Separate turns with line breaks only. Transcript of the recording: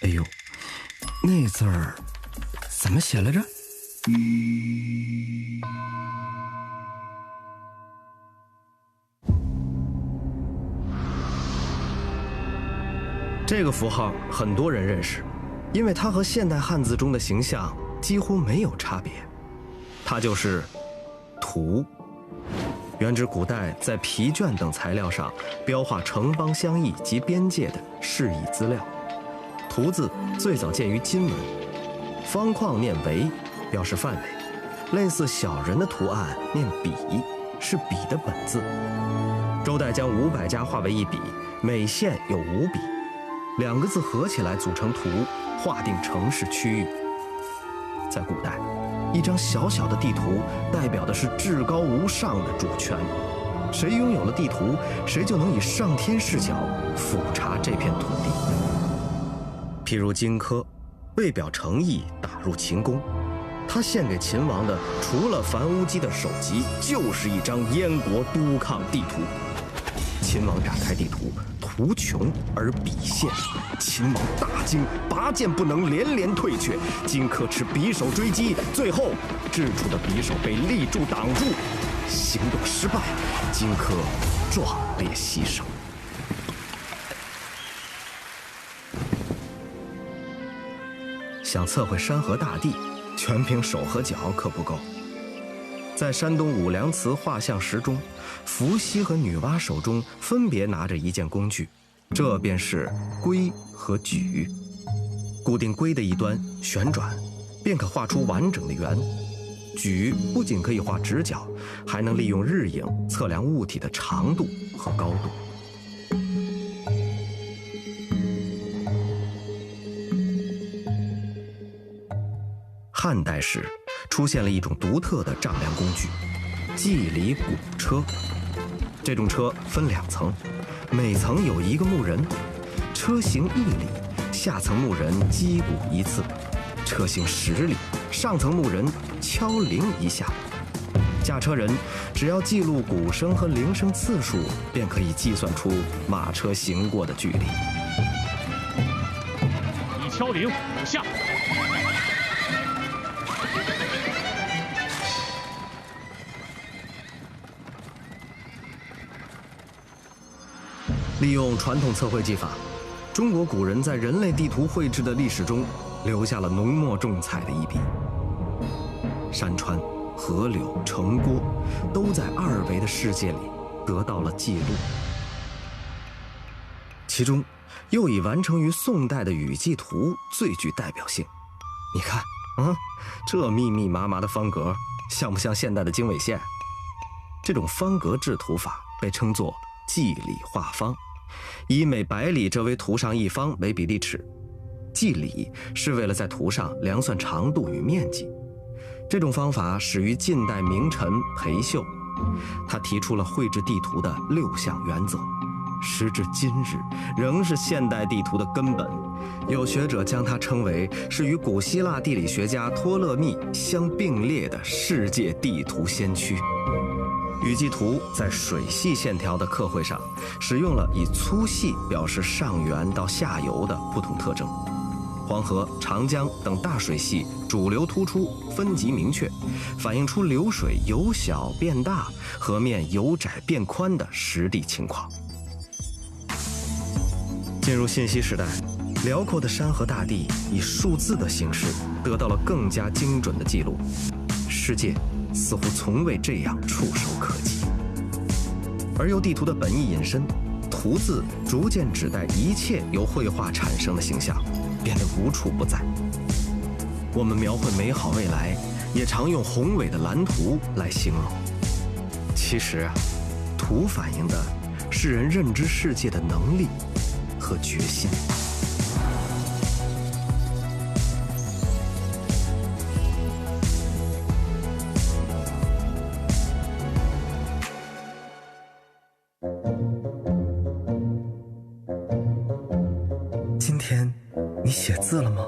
哎呦，那字儿怎么写来着？这个符号很多人认识，因为它和现代汉字中的形象几乎没有差别。它就是图，原指古代在皮卷等材料上标画城邦疆域及边界的示意资料。图字最早见于金文，方框念围，表示范围；类似小人的图案念笔，是笔的本字。周代将500家划为一笔，每县有5笔，2个字合起来组成图，划定城市区域。在古代，一张小小的地图代表的是至高无上的主权，谁拥有了地图，谁就能以上天视角俯察这片土地。譬如荆轲，为表诚意打入秦宫，他献给秦王的除了樊乌鸡的首级，就是一张燕国都抗地图。秦王展开地图，图穷而笔现，秦王大惊，拔剑不能，连连退却。荆轲持匕首追击，最后掷出的匕首被立柱挡住，行动失败，荆轲壮烈牺牲。想测绘山河大地，全凭手和脚可不够。在山东武梁祠画像石中，伏羲和女娲手中分别拿着一件工具，这便是圭和矩。固定圭的一端旋转，便可画出完整的圆；矩不仅可以画直角，还能利用日影测量物体的长度和高度。汉代时出现了一种独特的丈量工具——季里鼓车。这种车分2层，每层有1个木人，车行1里，下层木人击鼓1次；车行10里，上层木人敲铃1下。驾车人只要记录鼓声和铃声次数，便可以计算出马车行过的距离。
一敲铃5下。
利用传统测绘技法，中国古人在人类地图绘制的历史中留下了浓墨重彩的一笔。山川、河流、城郭都在2维的世界里得到了记录。其中又以完成于宋代的雨季图最具代表性。你看，这密密麻麻的方格，像不像现代的经纬线？这种方格制图法被称作季里画方，以每100里这为图上1方为比例尺。计里是为了在图上量算长度与面积。这种方法始于晋代名臣裴秀，他提出了绘制地图的6项原则，时至今日仍是现代地图的根本。有学者将它称为是与古希腊地理学家托勒密相并列的世界地图先驱。雨季图在水系线条的刻绘上使用了以粗细表示上源到下游的不同特征。黄河、长江等大水系主流突出，分级明确，反映出流水由小变大、河面由窄变宽的实地情况。进入信息时代，辽阔的山河大地以数字的形式得到了更加精准的记录，世界似乎从未这样触手可及。而由地图的本意引申，图字逐渐指代一切由绘画产生的形象，变得无处不在。我们描绘美好未来，也常用宏伟的蓝图来形容。其实图反映的是人认知世界的能力和决心。今天你写字了吗？